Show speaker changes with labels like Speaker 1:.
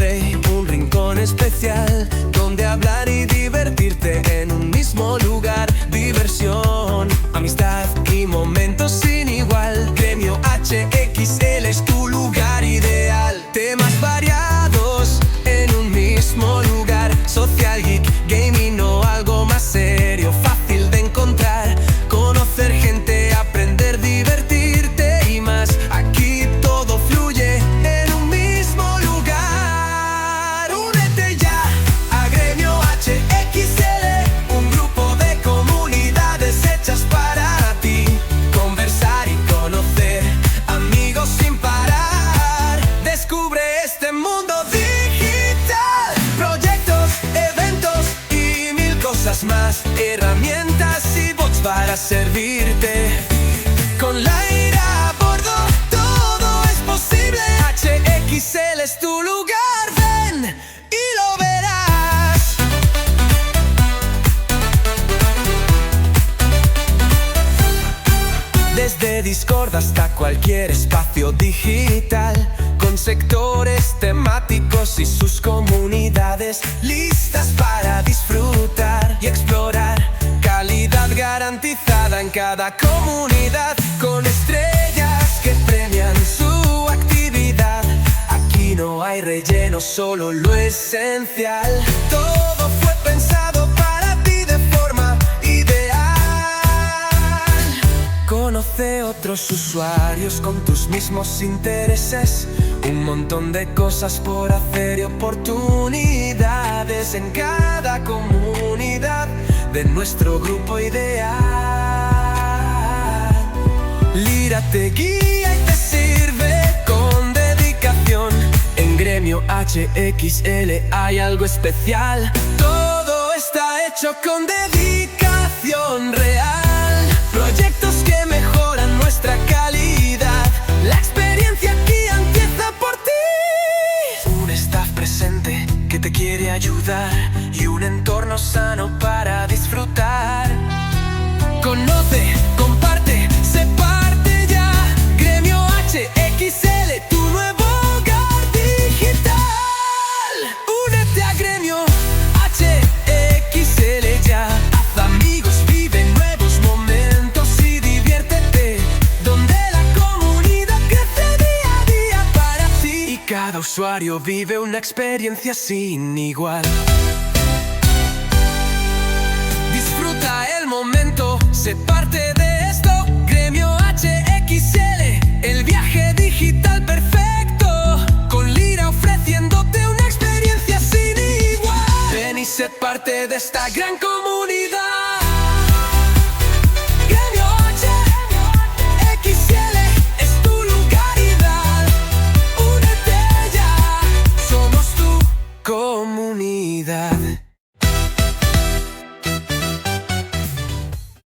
Speaker 1: rey, un rincón especial donde hablar y divertirte en un mismo lugar. Diversión, amistad y momentos sin igual. Gremio HXL es tu lugar ideal. Temas variados en un mismo lugar. Social, geek, gaming o algo más serio, fácil de encontrar. Conocer gente, aprender, divertirte y más. Aquí todo fluye en un mismo lugar. Únete ya a Gremio HXL, un grupo de comunidades hechas para ti. Conversar y conocer, amigos sin parar. Descubre este mundo digital. Proyectos, eventos y mil cosas más. Herramientas y bots para servirte. Con la ira a bordo, todo es posible. HXL es tu lugar, ven y lo verás. Desde Discord hasta cualquier espacio digital, con sectores temáticos y sus comunidades listas para disfrutar y explorar. Calidad garantizada en cada comunidad, con estrellas que premian su actividad. Aquí no hay relleno, solo lo esencial. Todo fue pensado para ti de forma ideal. Conoce otros usuarios con tus mismos intereses. Un montón de cosas por hacer y oportunidades en cada comunidad de nuestro grupo ideal. Lira te guía y te sirve con dedicación. En Gremio HXL hay algo especial. Todo está hecho con dedicación real. Proyectos que mejoran nuestra calidad. La experiencia aquí empieza por ti. Un staff presente que te quiere ayudar y un entorno sano para disfrutar. Conoce, comparte, sé parte ya. Gremio HXL, tu nuevo hogar digital. Únete a Gremio HXL ya. Haz amigos, vive nuevos momentos y diviértete, donde la comunidad crece día a día para ti. Y cada usuario vive una experiencia sin igual. Disfruta el momento, sé parte de esto. Gremio HXL, el viaje digital perfecto. Con Lira ofreciéndote una experiencia sin igual. Ven y sé parte de esta gran comunidad.